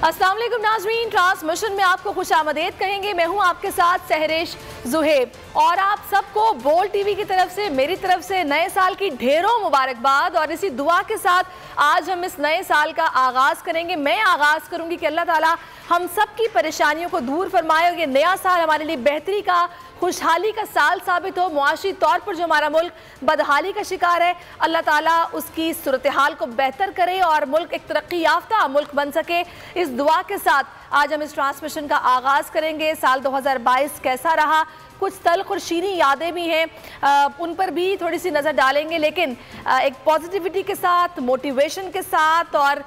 अस्सलाम वालेकुम नाज़रीन, ट्रांसमिशन में आपको खुशामदीद कहेंगे। मैं हूं आपके साथ सहरिश जुहेब और आप सबको बोल्ड टीवी की तरफ से, मेरी तरफ से नए साल की ढेरों मुबारकबाद। और इसी दुआ के साथ आज हम इस नए साल का आगाज़ करेंगे। मैं आगाज़ करूंगी कि अल्लाह ताला हम सब की परेशानियों को दूर फरमाए और ये नया साल हमारे लिए बेहतरी का, खुशहाली का साल साबित हो। मुआशी तौर पर जो हमारा मुल्क बदहाली का शिकार है, अल्लाह ताला उसकी सूरत हाल को बेहतर करे और मुल्क एक तरक्की याफ्ता मुल्क बन सके। इस दुआ के साथ आज हम इस ट्रांसमिशन का आगाज़ करेंगे। साल 2022 कैसा रहा, कुछ तल्ख और शीनी यादें भी हैं, उन पर भी थोड़ी सी नज़र डालेंगे, लेकिन एक पॉजिटिविटी के साथ, मोटिवेशन के साथ और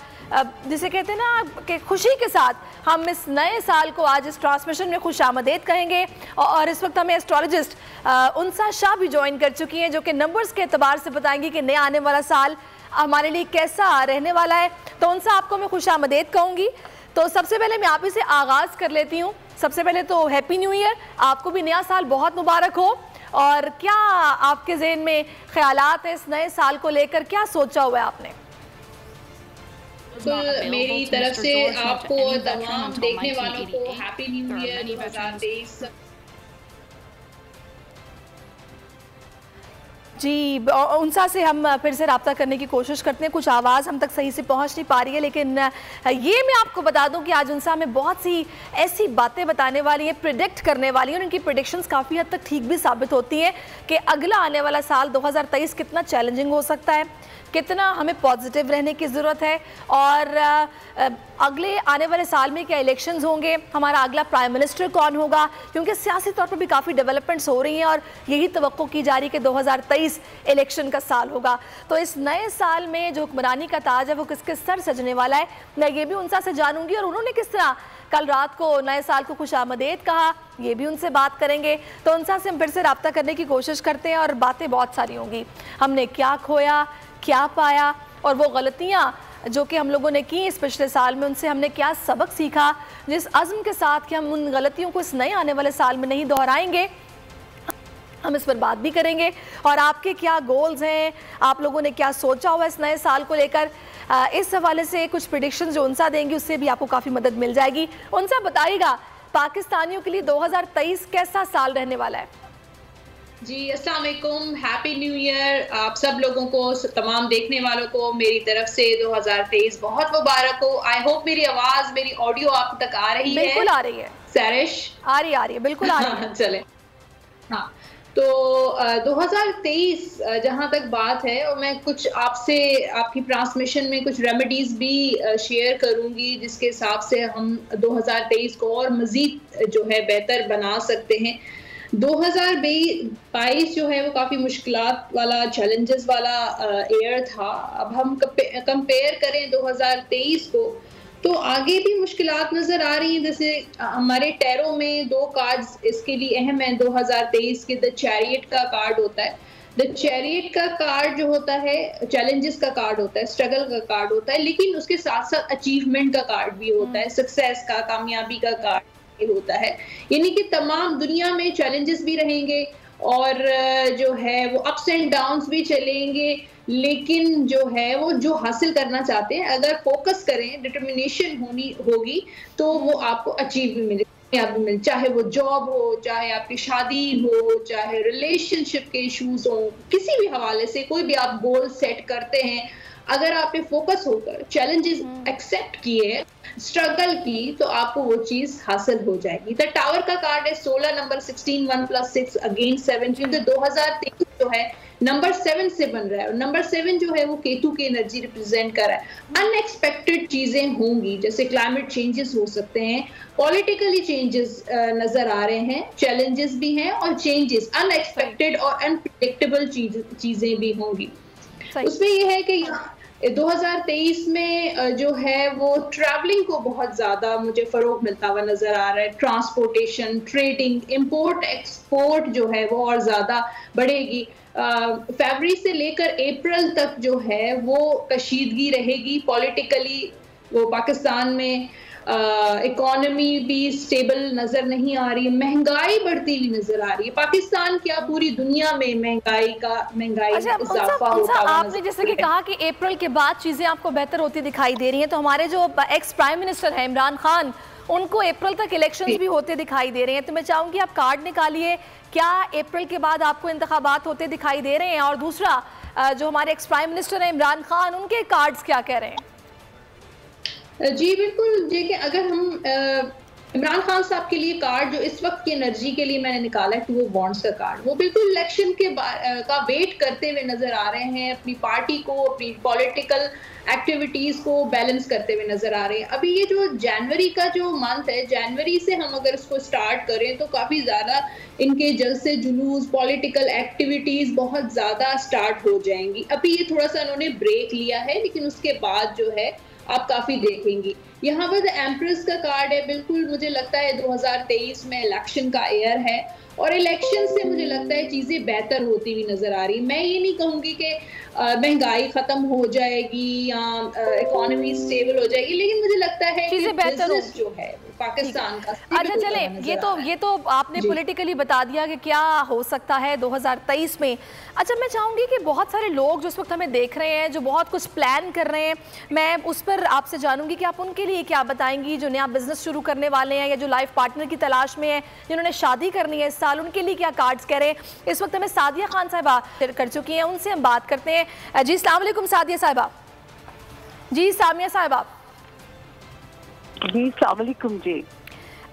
जिसे कहते हैं ना कि खुशी के साथ हम इस नए साल को आज इस ट्रांसमिशन में खुशामदीद कहेंगे। और इस वक्त हमें एस्ट्रोलॉजिस्ट उनसा शाह भी ज्वाइन कर चुकी हैं, जो कि नंबर्स के एतबार से बताएंगी कि नया आने वाला साल हमारे लिए कैसा रहने वाला है। तो उनसा आपको मैं खुशामदीद कहूँगी। तो सबसे पहले मैं आप ही से आगाज़ कर लेती हूँ। सबसे पहले तो हैप्पी न्यू ईयर, आपको भी नया साल बहुत मुबारक हो। और क्या आपके ज़हन में ख्यालात है इस नए साल को लेकर, क्या सोचा हुआ है आपने? मेरी तरफ से आपको और तमाम देखने वालों को हैप्पी न्यू ईयर 2023। जी, उनसा से हम फिर से रब्ता करने की कोशिश करते हैं। कुछ आवाज़ हम तक सही से पहुंच नहीं पा रही है, लेकिन ये मैं आपको बता दूं कि आज उनसा हमें बहुत सी ऐसी बातें बताने वाली है, प्रिडिक्ट करने वाली है, और उनकी प्रिडिक्शंस काफ़ी हद तक ठीक भी साबित होती हैं कि अगला आने वाला साल 2023 कितना चैलेंजिंग हो सकता है, कितना हमें पॉजिटिव रहने की ज़रूरत है। और अगले आने वाले साल में क्या इलेक्शंस होंगे, हमारा अगला प्राइम मिनिस्टर कौन होगा, क्योंकि सियासी तौर पर भी काफ़ी डेवलपमेंट्स हो रही हैं और यही तवक्को की जा रही है कि 2023 इलेक्शन का साल होगा। तो इस नए साल में जो हुक्मरानी का ताज है वो किसके सर सजने वाला है, मैं ये भी उनसा से जानूंगी। और उन्होंने किस तरह कल रात को नए साल को खुशामदीद कहा, ये भी उनसे बात करेंगे। तो उनसा से हम फिर से रब्ता करने की कोशिश करते हैं और बातें बहुत सारी होंगी। हमने क्या खोया, क्या पाया, और वो गलतियाँ जो कि हम लोगों ने की इस पिछले साल में, उनसे हमने क्या सबक सीखा, जिस अज़्म के साथ कि हम उन गलतियों को इस नए आने वाले साल में नहीं दोहराएंगे, हम इस पर बात भी करेंगे। और आपके क्या गोल्स हैं, आप लोगों ने क्या सोचा हुआ इस नए साल को लेकर, इस हवाले से कुछ प्रेडिक्शन जो उनसा देंगी उससे भी आपको काफ़ी मदद मिल जाएगी। उनसा बताइएगा पाकिस्तानियों के लिए 2023 कैसा साल रहने वाला है? जी, अस्सलाम वालेकुम, हैप्पी न्यू ईयर आप सब लोगों को, तमाम देखने वालों को मेरी तरफ से 2023 बहुत मुबारक हो। आई होप मेरी आवाज़, मेरी ऑडियो आप तक आ रही है? बिल्कुल आ रही है सैरिश, आ रही है, बिल्कुल आ रही है। चले, हाँ। तो 2023 जहाँ तक बात है, और मैं कुछ आपसे आपकी ट्रांसमिशन में कुछ रेमेडीज़ भी शेयर करूँगी, जिसके हिसाब से हम 2023 को और मज़ीद जो है बेहतर बना सकते हैं। 2022 जो है वो काफ़ी मुश्किलात वाला, चैलेंजेस वाला ईयर था। अब हम कंपेयर करें 2023 को, तो आगे भी मुश्किलात नज़र आ रही हैं। जैसे हमारे टैरो में 2 कार्ड्स इसके लिए अहम हैं 2023 के। द चैरियट का कार्ड होता है। द चैरियट का कार्ड जो होता है चैलेंजेस का कार्ड होता है, स्ट्रगल का कार्ड होता है, लेकिन उसके साथ साथ अचीवमेंट का कार्ड भी होता है, सक्सेस का, कामयाबी का कार्ड होता है। यानी कि तमाम दुनिया में चैलेंजेस भी रहेंगे और जो है वो अप्स एंड डाउन्स भी चलेंगे, लेकिन जो है वो जो हासिल करना चाहते हैं, अगर फोकस करें, डिटर्मिनेशन होगी, तो वो आपको अचीव भी मिले, चाहे वो जॉब हो, चाहे आपकी शादी हो, चाहे रिलेशनशिप के इश्यूज हो, किसी भी हवाले से कोई भी आप गोल सेट करते हैं, अगर आप पे फोकस होकर चैलेंजेस एक्सेप्ट किए, स्ट्रगल की, तो आपको वो चीज हासिल हो जाएगी। द टावर का कार्ड है 16 नंबर, 16 1 + 6 अगेंस्ट 7, क्योंकि 2023 जो है नंबर 7 से बन रहा है और नंबर 7 जो है वो केतु की एनर्जी रिप्रेजेंट कर रहा है। अनएक्सपेक्टेड चीजें होंगी, जैसे क्लाइमेट चेंजेस हो सकते हैं, पॉलिटिकली चेंजेस नजर आ रहे हैं, चैलेंजेस भी हैं और चेंजेस अनएक्सपेक्टेड और अनप्रेडिक्टेबल चीजें भी होंगी। उसमें यह है कि 2023 में जो है वो ट्रैवलिंग को बहुत ज़्यादा मुझे फ़रोग मिलता हुआ नज़र आ रहा है। ट्रांसपोर्टेशन, ट्रेडिंग, इंपोर्ट एक्सपोर्ट जो है वो और ज़्यादा बढ़ेगी। फरवरी से लेकर अप्रैल तक जो है वो कशीदगी रहेगी पॉलिटिकली वो पाकिस्तान में। इकोनॉमी भी स्टेबल नजर नहीं आ रही है, महंगाई बढ़ती हुई नजर आ रही है। पाकिस्तान क्या पूरी दुनिया में महंगाई इजाफा होता हुआ आपने जैसे कि कहा कि अप्रैल के बाद चीजें आपको बेहतर होती दिखाई दे रही हैं, तो हमारे जो एक्स प्राइम मिनिस्टर हैं इमरान खान, उनको अप्रैल तक इलेक्शंस भी होते दिखाई दे रहे हैं, तो मैं चाहूंगी आप कार्ड निकालिए, क्या अप्रैल के बाद आपको इंतखाबात होते दिखाई दे रहे हैं? और दूसरा, जो हमारे एक्स प्राइम मिनिस्टर हैं इमरान खान, उनके कार्ड्स क्या कह रहे हैं? जी बिल्कुल, देखिए अगर हम इमरान खान साहब के लिए कार्ड जो इस वक्त की एनर्जी के लिए मैंने निकाला है, वो बॉन्ड्स का कार्ड, वो बिल्कुल इलेक्शन का वेट करते हुए नजर आ रहे हैं, अपनी पार्टी को, अपनी पॉलिटिकल एक्टिविटीज को बैलेंस करते हुए नजर आ रहे हैं। अभी ये जो जनवरी का जो मंथ है, जनवरी से हम अगर इसको स्टार्ट करें तो काफी ज्यादा इनके जलसे जुलूस, पॉलिटिकल एक्टिविटीज बहुत ज्यादा स्टार्ट हो जाएंगी। अभी ये थोड़ा सा इन्होंने ब्रेक लिया है, लेकिन उसके बाद जो है आप काफी देखेंगी। यहाँ पर एम्प्रेस का कार्ड है, बिल्कुल मुझे लगता है 2023 में इलेक्शन का ईयर है, और इलेक्शन से मुझे लगता है चीजें बेहतर होती हुई नजर आ रही। मैं ये नहीं कहूंगी कि महंगाई खत्म हो जाएगी या इकोनॉमी स्टेबल हो जाएगी, लेकिन मुझे लगता है कि बिजनेस जो है पाकिस्तान का। अच्छा चले, ये तो आपने पॉलिटिकली बता दिया कि क्या हो सकता है 2023 में। अच्छा, मैं चाहूंगी कि बहुत सारे लोग जो इस वक्त हमें देख रहे हैं, जो बहुत कुछ प्लान कर रहे हैं, मैं उस पर आपसे जानूंगी कि आप उनके लिए क्या बताएंगी, जो नया बिजनेस शुरू करने वाले हैं या जो लाइफ पार्टनर की तलाश में है, जिन्होंने शादी करनी है इस साल, उनके लिए क्या कार्ड्स कह रहे हैं। इस वक्त हमें सादिया खान साहिबा कर चुकी हैं, उनसे हम बात करते हैं। जी अस्सलाम वालेकुम सादिया साहिबा। जी सामिया साहिबा। जी अस्सलाम वालेकुम जी।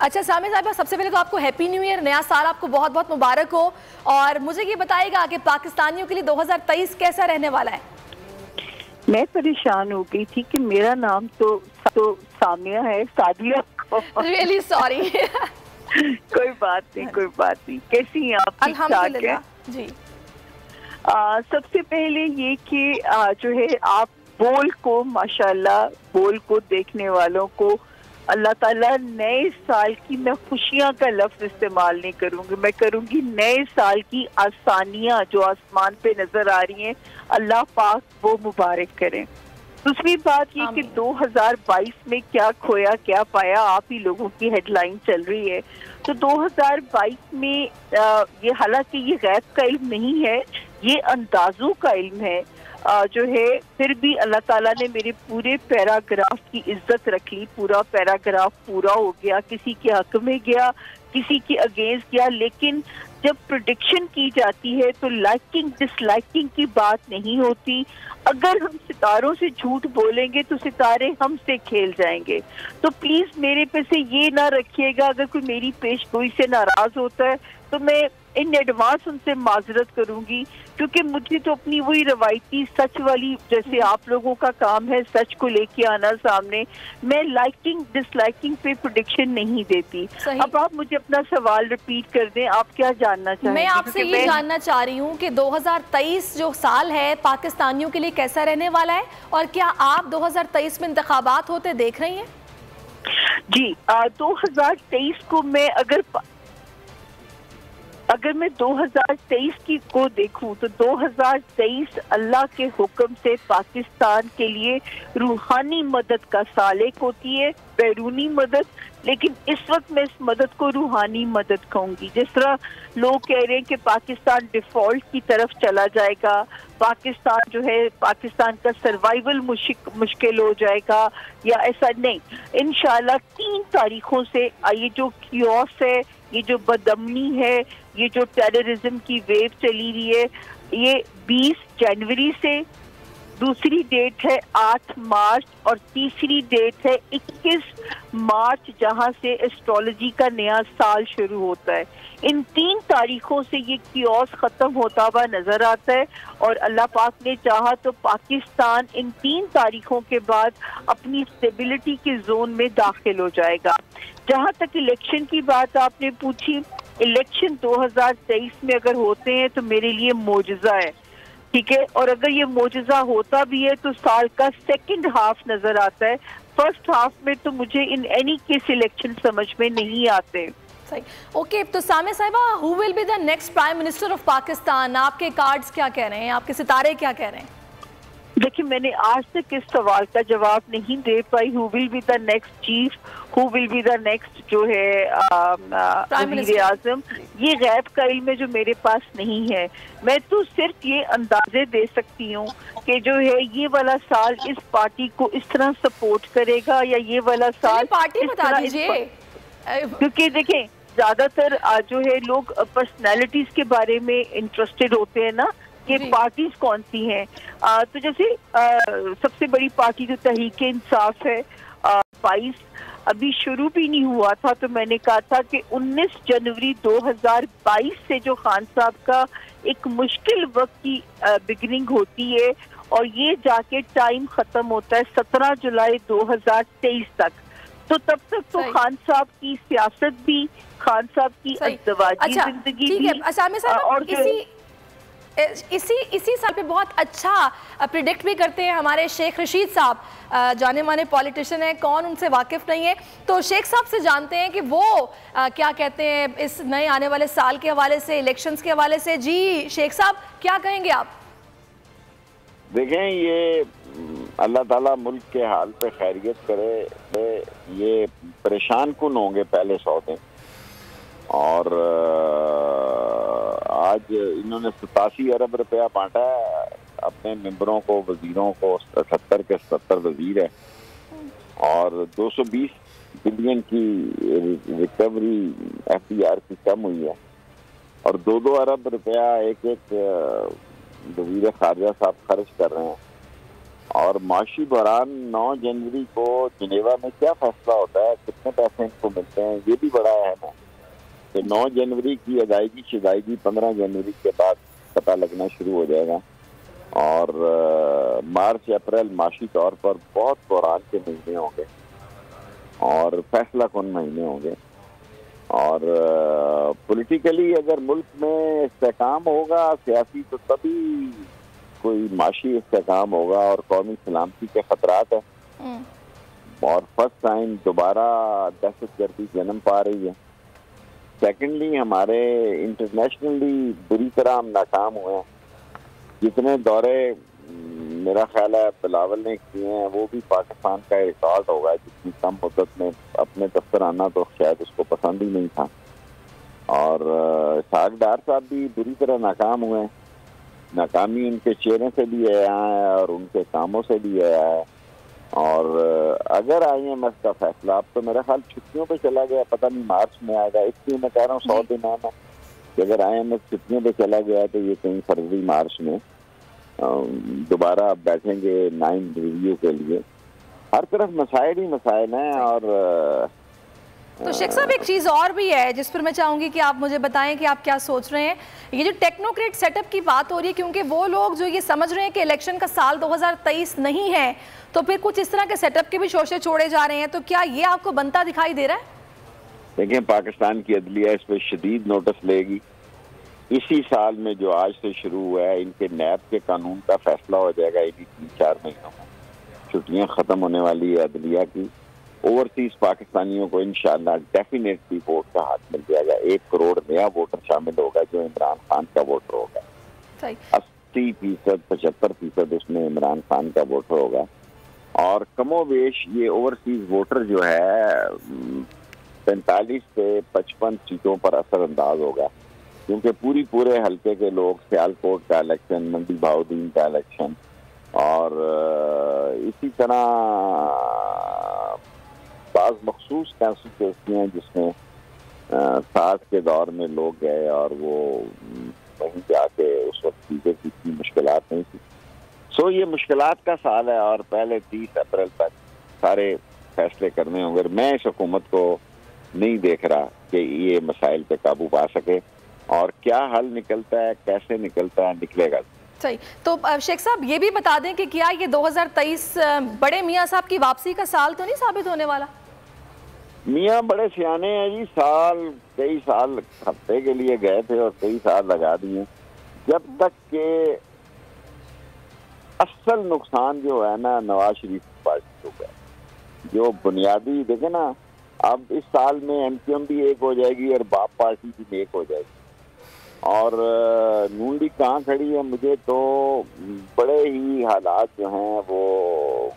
अच्छा सामिया साहिबा, सबसे पहले तो आपको हैप्पी न्यू ईयर, नया साल आपको बहुत बहुत मुबारक हो। और मुझे ये बताइएगा कि पाकिस्तानियों के लिए 2023 कैसा रहने वाला है? मैं परेशान हो गई थी कि मेरा नाम तो सामिया है, सादिया। Really sorry. कोई बात नहीं, कोई बात नहीं। कैसी हैं आप? अल्हम्दुलिल्लाह जी। सबसे पहले ये कि जो है आप बोल को, माशाल्लाह, बोल को देखने वालों को अल्लाह ताला नए साल की, मैं खुशियां का लफ्ज इस्तेमाल नहीं करूंगी, मैं करूंगी नए साल की आसानियां जो आसमान पे नजर आ रही हैं, अल्लाह पाक वो मुबारक करें। दूसरी बात ये कि 2022 में क्या खोया क्या पाया, आप ही लोगों की हेडलाइन चल रही है। तो 2022 में ये, हालांकि ये गैब का इल्म नहीं है, ये अंदाजों का इल्म है, जो है, फिर भी अल्लाह ताला ने मेरे पूरे पैराग्राफ की इज्जत रख ली। पूरा पैराग्राफ पूरा हो गया, किसी के हक में गया, किसी के अगेंस्ट गया, लेकिन जब प्रेडिक्शन की जाती है तो लाइकिंग डिसलाइकिंग की बात नहीं होती। अगर हम सितारों से झूठ बोलेंगे तो सितारे हमसे खेल जाएंगे। तो प्लीज मेरे पे से ये ना रखिएगा, अगर कोई मेरी पेशगोई से नाराज होता है तो मैं इन एडवांस उनसे माजरत करूंगी, क्योंकि मुझे तो अपनी वही रवायती सच वाली, जैसे आप लोगों का काम है सच को लेके आना सामने, मैं लाइकिंग डिसलाइकिंग पे प्रेडिक्शन नहीं देती। अब आप मुझे अपना सवाल रिपीट कर दें, आप क्या जानना चाहेंगे? मैं आपसे ये जानना चाह रही हूँ कि 2023 जो साल है पाकिस्तानियों के लिए कैसा रहने वाला है, और क्या आप 2023 में इंतखाबात होते देख रही हैं? जी, 2023 को मैं अगर मैं 2023 की को देखूं तो 2023 अल्लाह के हुक्म से पाकिस्तान के लिए रूहानी मदद का साल एक होती है, बैरूनी मदद, लेकिन इस वक्त मैं इस मदद को रूहानी मदद कहूंगी। जिस तरह लोग कह रहे हैं कि पाकिस्तान डिफॉल्ट की तरफ चला जाएगा, पाकिस्तान जो है, पाकिस्तान का सर्वाइवल मुश्किल हो जाएगा, या ऐसा नहीं। इंशाल्लाह 3 तारीखों से ये जो कियोस है, ये जो बदअमनी है, ये जो टेररिज्म की वेव चली रही है, ये 20 जनवरी से, दूसरी डेट है 8 मार्च और तीसरी डेट है 21 मार्च, जहां से एस्ट्रोलॉजी का नया साल शुरू होता है। इन 3 तारीखों से ये कियोस खत्म होता हुआ नजर आता है, और अल्लाह पाक ने चाहा तो पाकिस्तान इन 3 तारीखों के बाद अपनी स्टेबिलिटी के जोन में दाखिल हो जाएगा। जहां तक इलेक्शन की बात आपने पूछी, इलेक्शन 2023 में अगर होते हैं तो मेरे लिए मोजज़ा है, ठीक है, और अगर ये मोजज़ा होता भी है तो साल का सेकंड हाफ नजर आता है। फर्स्ट हाफ में तो मुझे इन एनी केस इलेक्शन समझ में नहीं आते। सही, ओके। तो सामिया साहिबा, who will be the next prime minister of Pakistan? आपके कार्ड्स क्या कह रहे हैं, आपके सितारे क्या कह रहे हैं? देखिए, मैंने आज तक इस सवाल का जवाब नहीं दे पाई, who will be the next chief, who will be the next जो है वज़ीर आज़म, ये गैब का इल्म जो मेरे पास नहीं है। मैं तो सिर्फ ये अंदाजे दे सकती हूँ कि जो है ये वाला साल इस पार्टी को इस तरह सपोर्ट करेगा या ये वाला साल पार्टी बता दीजिए, क्योंकि देखें ज्यादातर जो है लोग पर्सनैलिटीज के बारे में इंटरेस्टेड होते हैं ना कि पार्टीज कौन सी हैं। तो जैसे सबसे बड़ी पार्टी जो तहरीक इंसाफ है, 22 अभी शुरू भी नहीं हुआ था, तो मैंने कहा था कि 19 जनवरी 2022 से जो खान साहब का एक मुश्किल वक्त की बिगिनिंग होती है और ये जाके टाइम खत्म होता है 17 जुलाई 2023 तक। तो तब तक तो खान साहब की सियासत भी, खान साहब की अज़दवाजी जिंदगी भी, और इसी साल पे बहुत अच्छा प्रिडिक्ट भी करते हैं हमारे शेख रशीद साहब, जाने माने पॉलिटिशियन है, कौन उनसे वाकिफ नहीं है। तो शेख साहब से जानते हैं कि वो क्या कहते हैं इस नए आने वाले साल के हवाले से, इलेक्शंस के हवाले से। जी शेख साहब, क्या कहेंगे आप? देखें, ये अल्लाह ताला मुल्क के हाल पे खैरियत करे। ये परेशान कुन होंगे पहले 100 दिन, और आज इन्होंने 87 अरब रुपया बांटा है अपने मेंबरों को, वजीरों को। 70 के 70 वजीर है और 220 बिलियन की रिकवरी FDR की कम हुई है, और 2-2 अरब रुपया एक वजीर खारजा साहब खर्च कर रहे हैं। और माशी बहरान 9 जनवरी को जिनेवा में क्या फैसला होता है, कितने पैसे इनको मिलते हैं, ये भी बड़ा अहम है। तो 9 जनवरी की अदायगी शिदायगी 15 जनवरी के बाद पता लगना शुरू हो जाएगा, और मार्च अप्रैल माशी तौर पर बहुत बहरान के महीने होंगे और फैसला कौन महीने होंगे। और पॉलिटिकली अगर मुल्क में इस्तेहकाम होगा सियासी, तो तभी कोई माशी इस्तेहकाम होगा, और कौमी सलामती के खतरात है। और फर्स्ट टाइम दोबारा दहशतगर्दी जन्म पा रही है। सेकेंडली, हमारे इंटरनेशनली बुरी तरह हम नाकाम हुए हैं। जितने दौरे मेरा ख्याल है बिलावल ने किए हैं, वो भी पाकिस्तान का रिकॉर्ड होगा। जितनी कम मुद्दत में अपने दफ्तर आना तो शायद उसको पसंद ही नहीं था। और इसहाक डार साहब भी बुरी तरह नाकाम हुए हैं। नाकामी उनके चेहरे से भी आया है और उनके कामों से भी आया है। और अगर IMF का फैसला, अब तो मेरा ख्याल छुट्टियों पे चला गया, पता नहीं मार्च में आएगा, इसलिए मैं कह रहा हूँ 100 दिन आना कि अगर IMF छुट्टियों पे चला गया तो ये कहीं फरवरी मार्च में दोबारा बैठेंगे 9 रिव्यू के लिए। हर तरफ मसाइल ही मसाइल हैं। और तो शेख साहब, एक चीज़ और भी है जिस पर मैं चाहूँगी कि आप मुझे बताएं कि आप क्या सोच रहे हैं। ये जो टेक्नोक्रेट सेटअप की बात हो रही है, क्योंकि वो लोग जो ये समझ रहे हैं कि इलेक्शन का साल 2023 नहीं है, तो फिर कुछ इस तरह के सेटअप के भी शोषे छोड़े जा रहे हैं, तो क्या ये आपको बनता दिखाई दे रहा है? देखिए, पाकिस्तान की अदलिया इस पर शदीद नोटिस लेगी। इसी साल में जो आज से शुरू हुआ है, इनके नैब के कानून का फैसला हो जाएगा इन्हीं 3-4 महीनों में। छुट्टियां खत्म होने वाली है अदलिया की। ओवरसीज पाकिस्तानियों को इंशाअल्लाह डेफिनेटली वोट का हाथ मिल जाएगा। 1 करोड़ नया वोटर शामिल होगा जो इमरान खान का वोटर होगा। 80%, 75% उसमें इमरान खान का वोटर होगा। और कमोवेश ये ओवरसीज वोटर जो है 45 से 55 सीटों पर असरअंदाज होगा, क्योंकि पूरे हल्के के लोग, सियालकोट का इलेक्शन, मंडी बहाउद्दीन का इलेक्शन, और इसी तरह बाज़ मखसूस कॉन्स्टिट्यूंसियाँ जिसमें 60 के दौर में लोग गए और वो वहीं जाके उस वक्त चीज़ें की इतनी मुश्किलात नहीं थी। सो ये मुश्किलात का साल है और पहले 30 अप्रैल तक सारे फैसले करने होंगे। मैं इस हुकूमत को नहीं देख रहा कि ये मसाइल पे काबू पा सके, और क्या हल निकलता है, कैसे निकलता है, निकलेगा। सही। तो शेख साहब, ये भी बता दें कि क्या ये 2023 बड़े मियाँ साहब की वापसी का साल तो नहीं साबित होने वाला? मियाँ बड़े सियाने हैं जी। कई साल हफ्ते के लिए गए थे और कई साल लगा दिए। जब तक के असल नुकसान जो है ना नवाज शरीफ पार्टी को गया, जो बुनियादी देखे ना, अब इस साल में MQM भी एक हो जाएगी और बाप पार्टी भी एक हो जाएगी। और नून लीग कहाँ खड़ी है, मुझे तो बड़े ही हालात जो हैं वो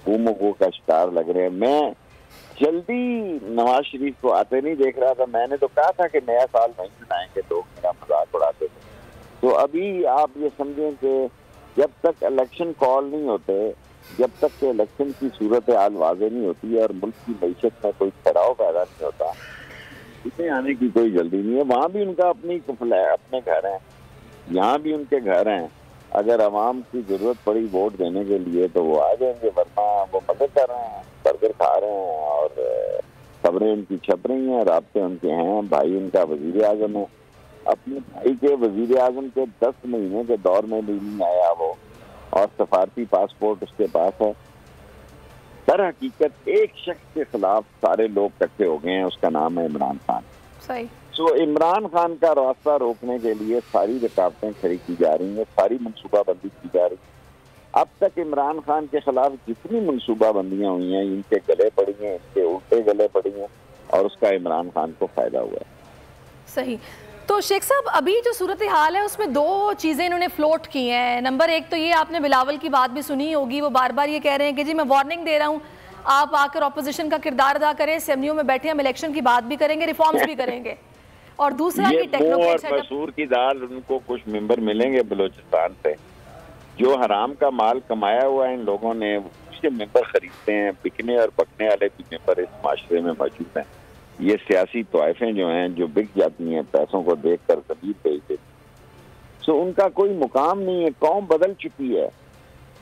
गुमगो का शिकार लग रहे हैं। मैं जल्दी नवाज शरीफ को आते नहीं देख रहा था। मैंने तो कहा था कि नया साल नहीं मनाएंगे, लोग मेरा मजाक उड़ाते थे। तो अभी आप ये समझें कि जब तक इलेक्शन कॉल नहीं होते, जब तक के इलेक्शन की सूरत हाल वाज़ेह नहीं होती और मुल्क की मईशत में कोई ठहराव पैदा नहीं होता, इसे आने की कोई जल्दी नहीं है। वहाँ भी उनका अपने घर हैं, यहाँ भी उनके घर हैं। अगर आवाम की जरूरत पड़ी वोट देने के लिए तो वो आ जाएंगे, वरना वो मदद कर रहे हैं, बर्गर खा रहे हैं और खबरें उनकी छप रही हैं, राब्ते उनके हैं। भाई उनका वजीर आजम है, अपने भाई के वजीर आजम के 10 महीने के दौर में भी नहीं आया वो, और सफारती पासपोर्ट उसके पास है। दर हकीकत एक शख्स के खिलाफ सारे लोग इकट्ठे हो गए हैं, उसका नाम है इमरान खान। सही। तो इमरान खान का रास्ता रोकने के लिए सारी रुकावटें खड़ी की जा रही हैं, सारी मनसूबाबंदी की जा रही है। अब तक इमरान खान के खिलाफ जितनी मनसूबाबंदियां हुई हैं, इनके गले पड़ी हैं, इनके उल्टे गले पड़ी हैं, और उसका इमरान खान को फायदा हुआ है। सही। तो शेख साहब, अभी जो सूरत हाल है उसमें दो चीज़ें इन्होंने फ्लोट की हैं। नंबर एक तो ये, आपने बिलावल की बात भी सुनी होगी, वो बार बार ये कह रहे हैं कि जी मैं वार्निंग दे रहा हूँ, आप आकर ऑपोजिशन का किरदार अदा करें, असेंबलियों में बैठे हम इलेक्शन की बात भी करेंगे, रिफॉर्म्स भी करेंगे। और दूसरा कि टेक्नोक्रेट सेटअप, मसूर की दाल, उनको कुछ मेंबर मिलेंगे बलूचिस्तान से, जो हराम का माल कमाया हुआ है इन लोगों ने, उसके मेंबर खरीदते हैं। बिकने और बकने वाले भी मेंबर इस माशरे में मौजूद हैं। ये सियासी तोइफें जो हैं, जो बिक जाती हैं पैसों को देखकर, कबीर भेज देती, तो उनका कोई मुकाम नहीं है। कौम बदल चुकी है।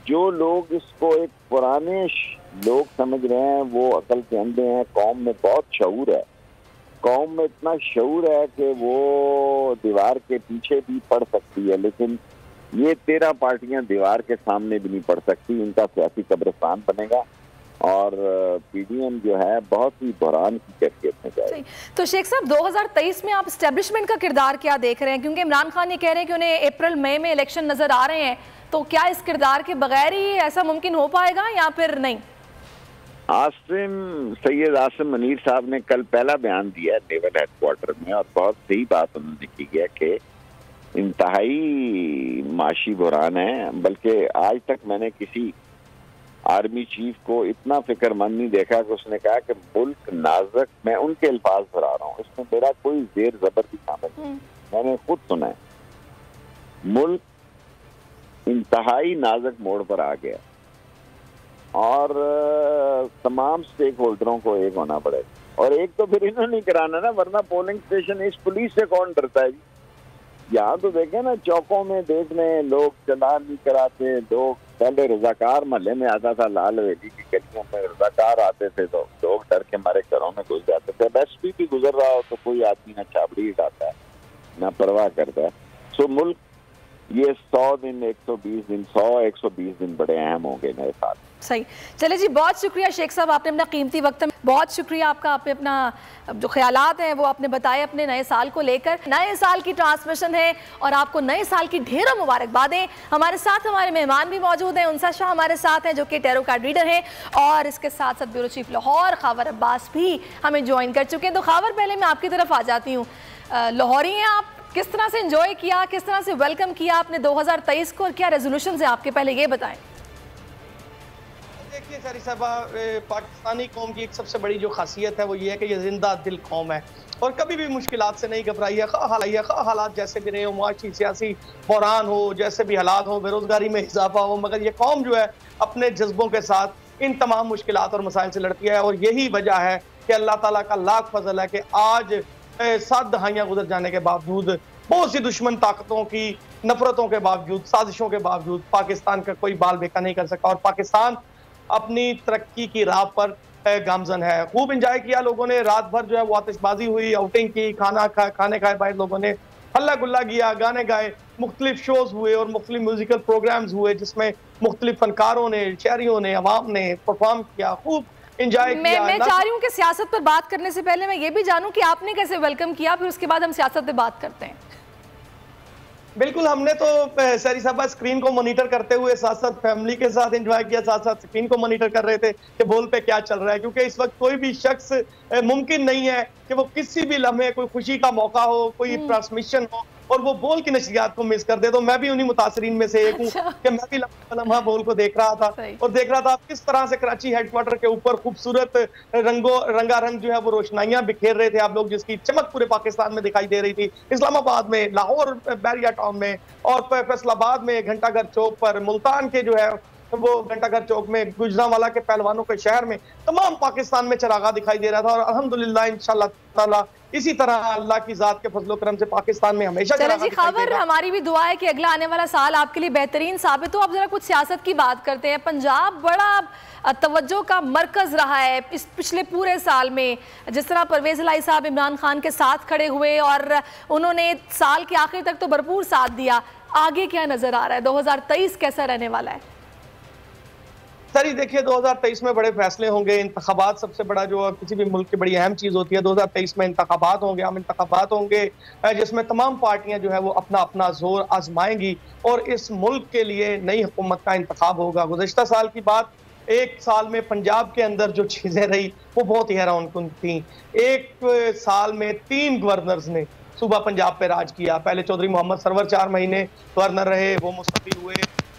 जो लोग इसको एक पुराने लोग समझ रहे हैं वो अकल के अंधे हैं। कौम में बहुत शऊर है, कौम में इतना शऊर है कि वो दीवार के पीछे भी पड़ सकती है, लेकिन ये 13 पार्टियां दीवार के सामने भी नहीं पड़ सकती। इनका सियासी कब्रिस्तान बनेगा और पीडीएम जो है बहुत ही बहरान की कैफियत में जाएगी। तो शेख साहब, 2023 में आप एस्टेब्लिशमेंट का किरदार क्या देख रहे हैं? क्योंकि इमरान खान ये कह रहे हैं कि उन्हें अप्रैल मई में इलेक्शन नजर आ रहे हैं, तो क्या इस किरदार के बगैर ही ऐसा मुमकिन हो पाएगा या फिर नहीं? सैयद आसिम मनीर साहब ने कल पहला बयान दिया नेवल हेडक्वार्टर में, और बहुत सही बात उन्होंने की है कि इंतहाई माशी बुरान है। बल्कि आज तक मैंने किसी आर्मी चीफ को इतना फिक्रमंद नहीं देखा कि उसने कहा कि मुल्क नाजुक, मैं उनके अल्फाज पर आ रहा हूँ, इसमें मेरा कोई जेर जबर भी शामिल नहीं, मैंने खुद सुना है। मुल्क इंतहाई नाजुक मोड़ पर आ गया और तमाम स्टेक होल्डरों को एक होना पड़ेगा। और एक तो फिर इन्होंने कराना ना, वरना पोलिंग स्टेशन इस पुलिस से कौन डरता है? यहाँ तो देखे ना, चौकों में देख लें, लोग चलान नहीं कराते। लोग पहले रजाकार महल्ले में आता था, लाल हवेली की गलियों में रजाकार आते थे तो लोग डर के मारे घरों में घुस जाते थे। अब एसपी भी गुजर रहा हो तो कोई आदमी ना छाबड़ी उठाता है ना परवाह करता है। सो मुल्क ये 100 दिन 120 दिन 100-120 दिन बड़े अहम होंगे नए साल। सही। चले जी, बहुत शुक्रिया शेख साहब, आपने अपना कीमती वक्त, बहुत शुक्रिया आपका, आपने अपना जो ख्यालात हैं वो आपने बताए अपने नए साल को लेकर। नए साल की ट्रांसमिशन है और आपको नए साल की ढेरों मुबारकबादें। हमारे साथ हमारे मेहमान भी मौजूद हैं। उनसा शाह हमारे साथ हैं जो कि टैरो कार्ड रीडर हैं, और इसके साथ साथ ब्यूरो चीफ लाहौर खावर अब्बास भी हमें ज्वाइन कर चुके हैं। तो खावर, पहले मैं आपकी तरफ आ जाती हूँ। लाहौरी हैं आप, किस तरह से एंजॉय किया, किस तरह से वेलकम किया आपने 2023 को, और क्या रेजोल्यूशन है आपके, पहले ये बताएं। देखिए सारी साहबा, पाकिस्तानी कौम की एक सबसे बड़ी जो खासियत है वो ये है कि ये जिंदा दिल कौम है और कभी भी मुश्किलात से नहीं घबराई है। हालात जैसे भी रहे हो, मुआशी सियासी बहरान हो, जैसे भी हालात हो, बेरोजगारी में इजाफा हो, मगर ये कौम जो है अपने जज्बों के साथ इन तमाम मुश्किलात और मसाइल से लड़ती है। और यही वजह है कि अल्लाह ताला का लाख फजल है कि आज 7 दहाइयाँ गुजर जाने के बावजूद, बहुत सी दुश्मन ताकतों की नफरतों के बावजूद, साजिशों के बावजूद पाकिस्तान का कोई बाल बेका नहीं कर सका और पाकिस्तान अपनी तरक्की की राह पर गामजन है। खूब इंजॉय किया लोगों ने, रात भर जो है वो आतिशबाजी हुई, आउटिंग की, खाने खाए बाहर लोगों ने हल्ला गुल्ला किया, गाने गाए, मुख्तलिफ शोज हुए और मुख्तलिफ म्यूजिकल प्रोग्राम्स हुए जिसमें मुख्तलिफ फनकारों ने, शहरियों ने, अवाम ने परफॉर्म किया, खूब एंजॉय किया। मैं चाह रही हूँ कि सियासत पर बात करने से पहले मैं ये भी जानूं कि आपने कैसे वेलकम किया, फिर उसके बाद हम सियासत पे बात करते हैं। बिल्कुल, हमने तो सारी साहबा स्क्रीन को मॉनिटर करते हुए साथ साथ फैमिली के साथ एंजॉय किया, साथ साथ स्क्रीन को मॉनिटर कर रहे थे कि बोल पे क्या चल रहा है, क्योंकि इस वक्त कोई भी शख्स मुमकिन नहीं है कि वो किसी भी लम्हे, कोई खुशी का मौका हो, कोई ट्रांसमिशन हो, और वो बोल की नशियात को मिस कर दे। तो मैं भी उन्हीं मुतासरीन में से एक हूँ कि मैं भी लम्हा बोल को देख रहा था और देख रहा था किस तरह से कराची हेडक्वार्टर के ऊपर खूबसूरत रंगारंग जो है वो रोशनाइयां बिखेर रहे थे आप लोग, जिसकी चमक पूरे पाकिस्तान में दिखाई दे रही थी। इस्लामाबाद में, लाहौर बैरिया टाउन में और फैसलाबाद में घंटाघर चौक पर, मुल्तान के जो है वो घंटाघर चौक में, गुजरांवाला के पहलवानों के शहर में, तमाम पाकिस्तान में चरागा दिखाई दे रहा था। और अल्हम्दुलिल्लाह इंशाअल्लाह ताला इसी तरह अल्लाह की जात के फजलो करम से पाकिस्तान में हमेशा चले जी खबर, हमारी भी दुआ है कि अगला आने वाला साल आपके लिए बेहतरीन साबित हो। अब जरा कुछ सियासत की बात करते हैं। पंजाब बड़ा तवज्जो का मरकज रहा है इस पिछले पूरे साल में, जिस तरह परवेज इलाही साहब इमरान खान के साथ खड़े हुए और उन्होंने साल के आखिर तक तो भरपूर साथ दिया। आगे क्या नजर आ रहा है, 2023 कैसा रहने वाला है? सर देखिए 2023 में बड़े फैसले होंगे। इंतखाबात सबसे बड़ा जो किसी भी मुल्क की बड़ी अहम चीज़ होती है। 2023 में इंतखाबात होंगे, आम इंतखाबात होंगे जिसमें तमाम पार्टियां जो है वो अपना अपना जोर आजमाएंगी और इस मुल्क के लिए नई हुकूमत का इंतखाब होगा। गुज़श्ता साल की बात, एक साल में पंजाब के अंदर जो चीज़ें रही वो बहुत ही हैरानकुन थी। एक साल में 3 गवर्नर्स ने सूबा पंजाब पे राज किया। पहले चौधरी मोहम्मद सरवर 4 महीने गवर्नर रहे, वो मुस्तफी हुए।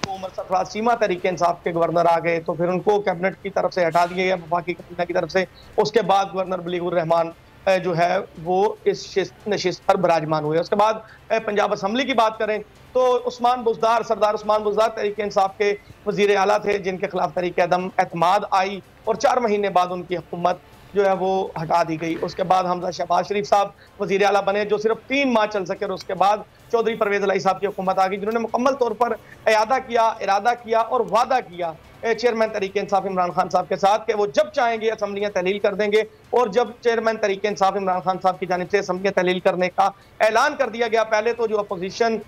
उमर सरफराज चीमा तहरीक इंसाफ के गवर्नर आ गए तो फिर उनको कैबिनेट की तरफ से हटा दिया गया, वफाकी कैबिनेट की तरफ से। उसके बाद गवर्नर बलीगुर रहमान जो है वो इस नशिस्त पर विराजमान हुए। उसके बाद पंजाब असम्बली की बात करें तो उस्मान बुज़दार, सरदार उस्मान बुज़दार तहरीक इंसाफ के वज़ीर आला थे, जिनके खिलाफ तहरीक एतमाद आई और 4 महीने बाद उनकी हुकूमत जो है वो हटा दी गई। उसके बाद हमजा शहबाज शरीफ साहब वज़ीर आला बने, जो सिर्फ 3 माह चल सके। और उसके बाद चौधरी परवेज इलाही साहब की हुकूमत आ गई, जिन्होंने मुकम्मल तौर पर इरादा किया और वादा किया चेयरमैन तहरीक इंसाफ इमरान खान साहब के साथ कि वो जब चाहेंगे असम्बलियाँ तहलील कर देंगे। और जब चेयरमैन तहरीक इंसाफ इमरान खान साहब की जानिब से असम्बलियाँ तहलील करने का ऐलान कर दिया गया, पहले तो जो अपोजिशन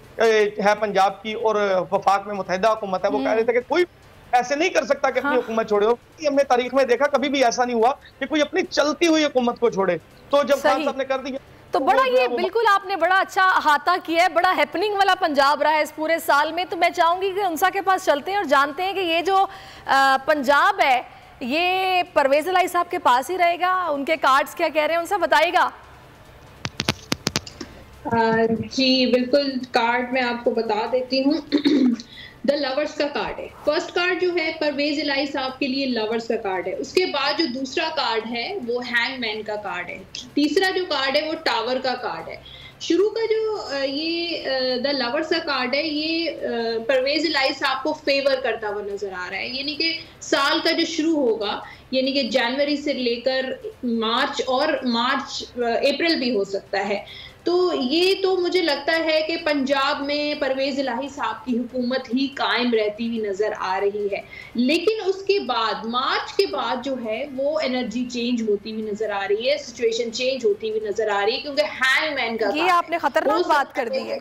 है पंजाब की और वफाक में मुत्तहिदा हुकूमत है, वो कह रहे थे कि कोई ऐसे नहीं कर सकता कि अपनी हुकूमत छोड़े। हमने तारीख में देखा कभी भी ऐसा नहीं हुआ कि कोई अपनी चलती हुई हुकूमत को छोड़े। तो जब खान साहब ने कर दिया तो बड़ा ये बिल्कुल आपने बड़ा अच्छा अहाता किया है, बड़ा हैपनिंग वाला पंजाब रहा है इस पूरे साल में। तो मैं चाहूंगी कि उनसा के पास चलते हैं और जानते हैं कि ये जो पंजाब है ये परवेज इलाही साहब के पास ही रहेगा, उनके कार्ड्स क्या कह रहे हैं उनसे बताइएगा। जी बिल्कुल, कार्ड मैं आपको बता देती हूँ। द लवर्स का कार्ड है। फर्स्ट कार्ड जो है परवेज इलाही साहब के लिए लवर्स का कार्ड है। उसके बाद जो दूसरा कार्ड है वो हैंगमैन का कार्ड है। तीसरा जो कार्ड है वो टावर का कार्ड है। शुरू का जो ये द लवर्स का कार्ड है ये परवेज इलाही साहब को फेवर करता हुआ नजर आ रहा है। यानी कि साल का जो शुरू होगा, यानी कि जनवरी से लेकर मार्च और अप्रैल भी हो सकता है, तो ये तो मुझे लगता है कि पंजाब में परवेज इलाही साहब की हुकूमत ही कायम रहती हुई नजर आ रही है। लेकिन उसके बाद मार्च के बाद जो है वो एनर्जी चेंज होती हुई नजर आ रही है, सिचुएशन चेंज होती हुई नजर आ रही है, क्योंकि हैंगमैन का ये आपने खतरनाक बात कर दी है।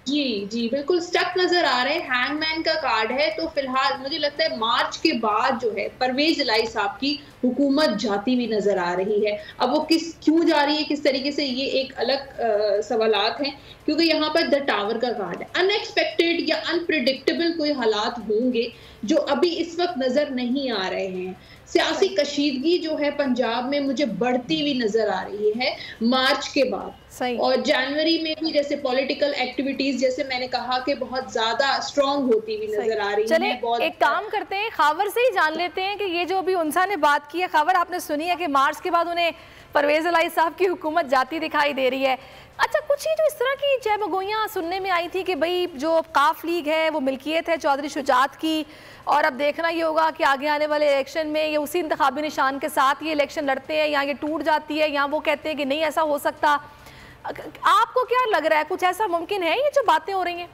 जी बिल्कुल स्टक नजर आ रहे हैं। हैंगमैन का कार्ड है, तो फिलहाल मुझे लगता है मार्च के बाद जो है परवेज इलाही साहब की हुकूमत जाती हुई नजर आ रही है। अब वो क्यों जा रही है, किस तरीके से, ये एक अलग सवालात हैं, क्योंकि यहाँ पर द टावर का कार्ड है। अनएक्सपेक्टेड या अनप्रिडिक्टेबल कोई हालात होंगे जो अभी इस वक्त नजर नहीं आ रहे हैं। सियासी कशीदगी जो है पंजाब में मुझे बढ़ती हुई नजर आ रही है मार्च के बाद। और जनवरी में भी जैसे पॉलिटिकल एक्टिविटीज, जैसे मैंने कहा कि बहुत ज्यादा स्ट्रॉन्ग होती हुई नजर आ रही है। चले एक काम करते हैं, खबर से ही जान लेते हैं कि ये जो अभी उनसा ने बात की है, खबर आपने सुनी है कि मार्च के बाद उन्हें परवेज इलाही साहब की हुकूमत जाती दिखाई दे रही है। अच्छा, कुछ ही जो इस तरह की जयमगोइयाँ सुनने में आई थी कि भाई जो काफ लीग है वो मिल्कियत है चौधरी शुजात की, और अब देखना ये होगा कि आगे आने वाले इलेक्शन में ये उसी इंतखाबी निशान के साथ ये इलेक्शन लड़ते हैं, या ये टूट जाती है, या वो कहते हैं कि नहीं ऐसा हो सकता। आपको क्या लग रहा है, कुछ ऐसा मुमकिन है ये जो बातें हो रही हैं?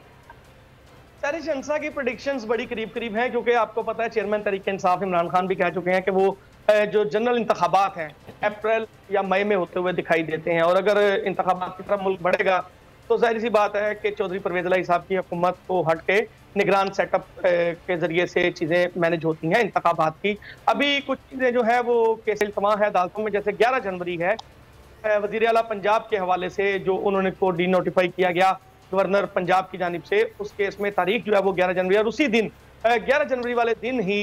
सारी शंसा की प्रेडिक्शंस बड़ी करीब करीब हैं, क्योंकि आपको पता है चेयरमैन तहरीक इंसाफ इमरान खान भी कह चुके हैं कि वो जो जनरल इंतखाबात हैं अप्रैल या मई में होते हुए दिखाई देते हैं। और अगर इंतखाबात की तरफ मुल्क बढ़ेगा तो जाहिर सी बात है कि चौधरी परवेज इलाही साहब की हुकूमत को हट के निगरान सेटअप के जरिए से चीज़ें मैनेज होती हैं इंतखाबात की। अभी कुछ चीज़ें जो है वो केस इल्तमा है अदालतों में, जैसे 11 जनवरी है वज़ीर आला पंजाब के हवाले से जो उन्होंने को डी नोटिफाई किया गया गवर्नर पंजाब की जानिब से, उस केस में तारीख जो है वो 11 जनवरी, और उसी दिन 11 जनवरी वाले दिन ही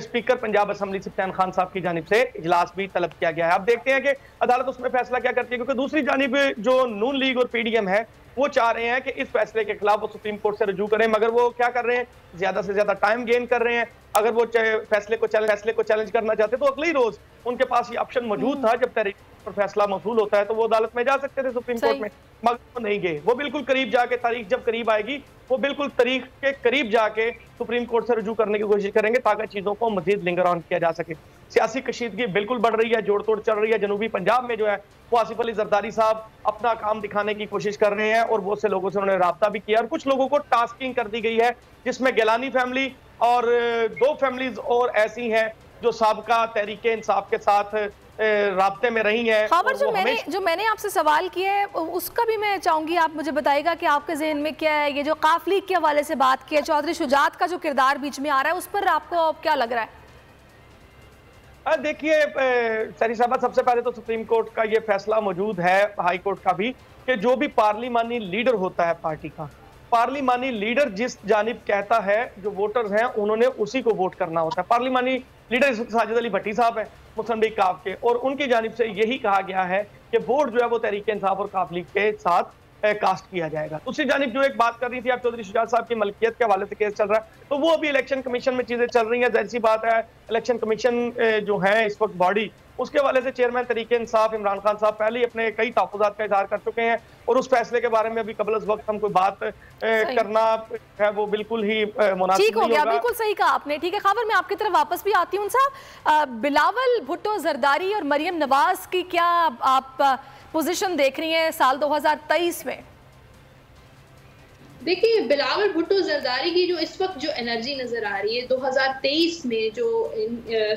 स्पीकर पंजाब असम्बली सफियान खान साहब की जानिब से इजलास भी तलब किया गया है। अब देखते हैं कि अदालत उसमें फैसला क्या करती है, क्योंकि दूसरी जानिब जो नून लीग और पीडीएम है वो चाह रहे हैं कि इस फैसले के खिलाफ वो सुप्रीम कोर्ट से रजू करें, मगर वो क्या कर रहे हैं, ज्यादा से ज्यादा टाइम गेन कर रहे हैं। अगर वो फैसले को चैलेंज करना चाहते तो अगले रोज उनके पास ये ऑप्शन मौजूद था, जब तहरीक पर फैसला मौसूल होता है तो वो अदालत में जा सकते थे सुप्रीम कोर्ट में, मगर वो नहीं गए। वो बिल्कुल करीब जाके, तारीख जब करीब आएगी वो बिल्कुल तारीख के करीब जाके सुप्रीम कोर्ट से रजू करने की कोशिश करेंगे ताकि चीजों को मजीद लिंगर ऑन किया जा सके। सियासी कशीदगी बिल्कुल बढ़ रही है, जोड़ तोड़ चल रही है। जनूबी पंजाब में जो है वो आसिफ अली जरदारी साहब अपना काम दिखाने की कोशिश कर रहे हैं और बहुत से लोगों से उन्होंने राब्ता भी किया और कुछ लोगों को टास्किंग कर दी गई है, जिसमें गिलानी फैमिली और 2 फैमिलीज और ऐसी हैं जो साबका तहरीक इंसाफ के साथ राब्ते में रही है। खबर जो मैंने आपसे सवाल किया है उसका भी मैं चाहूंगी आप मुझे बताइएगा कि आपके जहन में क्या है। ये जो काफ लीग के हवाले से बात की है, चौधरी शुजात का जो किरदार बीच में आ रहा है, उस पर आपको क्या लग रहा है? देखिए सरी साहब, सबसे पहले तो सुप्रीम कोर्ट का ये फैसला मौजूद है, हाई कोर्ट का भी, कि जो भी पार्लिमानी लीडर होता है पार्टी का, पार्लिमानी लीडर जिस जानिब कहता है, जो वोटर्स हैं उन्होंने उसी को वोट करना होता है। पार्लिमानी लीडर साजिद अली भट्टी साहब है मुस्लिम लीग काफ के, और उनकी जानिब से यही कहा गया है कि वोट जो है वो तहरीक इंसाफ और काफ लीग के साथ कास्ट किया जाएगा। दूसरी जानिब जो एक बात कर रही थी आप, चौधरी शुजात साहब की मलकियत के हवाले से केस चल रहा है, तो वो अभी इलेक्शन कमीशन में चीजें चल रही हैं। जाहिर सी बात है, इलेक्शन कमीशन जो है इस वक्त बॉडी, उसके हवाले से चेयरमैन तहरीक इंसाफ इमरान खान साहब पहले ही अपने कई तहफ़्फ़ुज़ात का इज़हार कर चुके हैं और उस फैसले के बारे में अभी कबल अज़ वक्त हम कोई बात करना है वो बिल्कुल ही मुनासिब ठीक हो गया। बिल्कुल सही कहा आपने। ठीक है खबर, मैं आपकी तरफ वापस भी आती हूँ साहब। बिलावल भुट्टो जरदारी और मरियम नवाज की क्या आप पोजीशन देख रही हैं साल 2023 में? देखिए, बिलावल भुट्टो जरदारी की जो इस वक्त जो एनर्जी नजर आ रही है 2023 में जो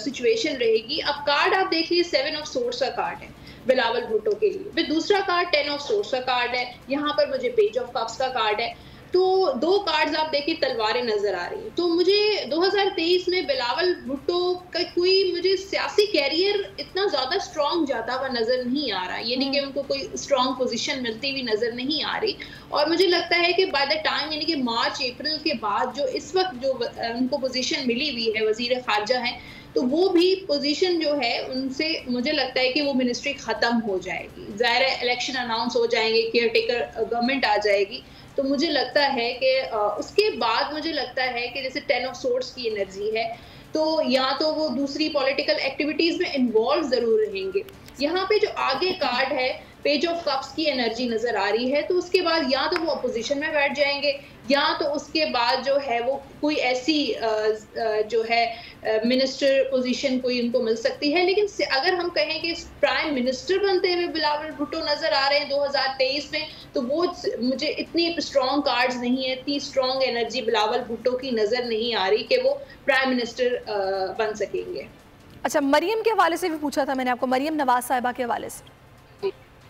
सिचुएशन रहेगी, अब कार्ड आप देख लीजिए 7 ऑफ सोर्स का कार्ड है बिलावल भुट्टो के लिए, फिर दूसरा कार्ड 10 ऑफ सोर्स का कार्ड है, यहाँ पर मुझे पेज ऑफ कप्स का कार्ड है, तो 2 कार्ड्स आप देखिए तलवारें नजर आ रही हैं। तो मुझे 2023 में बिलावल भुट्टो का कोई मुझे सियासी कैरियर इतना ज्यादा स्ट्रॉन्ग जाता हुआ नजर नहीं आ रहा, यानी कि उनको कोई स्ट्रॉन्ग पोजीशन मिलती हुई नजर नहीं आ रही। और मुझे लगता है कि बाय द टाइम, यानी कि मार्च अप्रैल के बाद जो इस वक्त जो उनको पोजीशन मिली हुई है, वजीर खारजा है, तो वो भी पोजीशन जो है उनसे मुझे लगता है कि वो मिनिस्ट्री खत्म हो जाएगी। ज़ाहिर है इलेक्शन अनाउंस हो जाएंगे, केयर टेकर गवर्नमेंट आ जाएगी, तो मुझे लगता है कि उसके बाद मुझे लगता है कि जैसे 10 ऑफ सोर्स की एनर्जी है, तो या तो वो दूसरी पॉलिटिकल एक्टिविटीज में इन्वॉल्व जरूर रहेंगे। यहाँ पे जो आगे कार्ड है पेज ऑफ कप्स की एनर्जी नजर आ रही है, तो उसके बाद या तो वो अपोजिशन में बैठ जाएंगे या तो उसके बाद जो है वो कोई ऐसी जो है मिनिस्टर पोजीशन कोई उनको मिल सकती है। लेकिन अगर हम कहें कि प्राइम मिनिस्टर बनते हुए बिलावल भुट्टो नजर आ रहे हैं 2023 में, तो वो मुझे इतनी स्ट्रॉन्ग कार्ड्स नहीं है, इतनी स्ट्रॉन्ग एनर्जी बिलावल भुट्टो की नजर नहीं आ रही कि वो प्राइम मिनिस्टर बन सकेंगे। अच्छा, मरियम के हवाले से भी पूछा था मैंने आपको, मरियम नवाज साहिबा के हवाले से।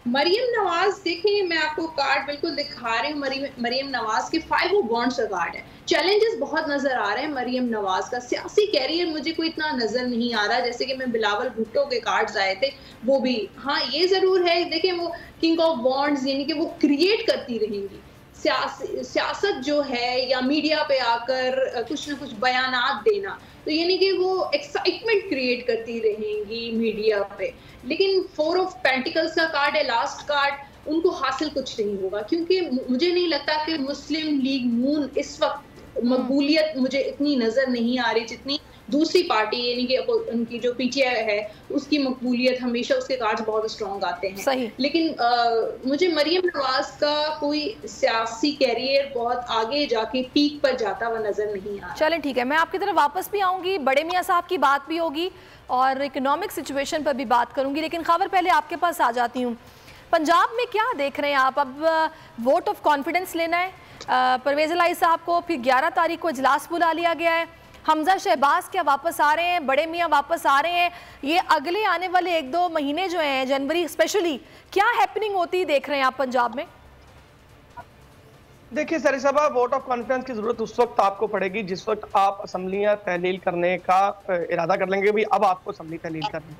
मरियम नवाज देखिए, मैं आपको कार्ड बिल्कुल दिखा रही हूँ। मरियम नवाज के 5 ऑफ वांड्स का कार्ड है। चैलेंजेस बहुत नजर आ रहे हैं मरियम नवाज का, सियासी कैरियर मुझे कोई इतना नजर नहीं आ रहा जैसे कि मैं बिलावल भुट्टो के कार्ड्स आए थे वो भी। हाँ, ये जरूर है, देखिए वो किंग ऑफ वांड्स, यानी कि वो क्रिएट करती रहेंगी सियासत जो है, या मीडिया पे आकर कुछ ना कुछ बयानात देना, तो यानी कि वो एक्साइटमेंट क्रिएट करती रहेंगी मीडिया पे। लेकिन 4 ऑफ पेंटिकल्स का कार्ड है, लास्ट कार्ड, उनको हासिल कुछ नहीं होगा, क्योंकि मुझे नहीं लगता कि मुस्लिम लीग नून इस वक्त मकबूलियत मुझे इतनी नजर नहीं आ रही जितनी दूसरी पार्टी, यानी कि उनकी जो पीटीआई है उसकी मकबूलियत हमेशा, उसके कार्ड्स बहुत स्ट्रॉन्ग आते हैं। सही। लेकिन मुझे मरियम नवाज का कोई सियासी कैरियर बहुत आगे जाके पीक पर जाता हुआ नजर नहीं आ रहा। चलें ठीक है, मैं आपकी तरफ वापस भी आऊँगी, बड़े मियाँ साहब की बात भी होगी और इकोनॉमिक सिचुएशन पर भी बात करूँगी, लेकिन खबर पहले आपके पास आ जाती हूँ। पंजाब में क्या देख रहे हैं आप? अब वोट ऑफ कॉन्फिडेंस लेना है, परवेज़ इलाही साहब को फिर 11 तारीख को इजलास बुला लिया गया है, हमजा शहबाज क्या वापस आ रहे हैं, बड़े मियाँ वापस आ रहे हैं, ये अगले आने वाले 1-2 महीने जो हैं, जनवरी स्पेशली, क्या हैपनिंग होती देख रहे हैं आप पंजाब में? देखिए सरी साहबा, वोट ऑफ कॉन्फिडेंस की जरूरत उस वक्त आपको पड़ेगी जिस वक्त आप असम्बलियाँ तहलील करने का इरादा कर लेंगे, भी अब आपको असम्बली तहलील करनी।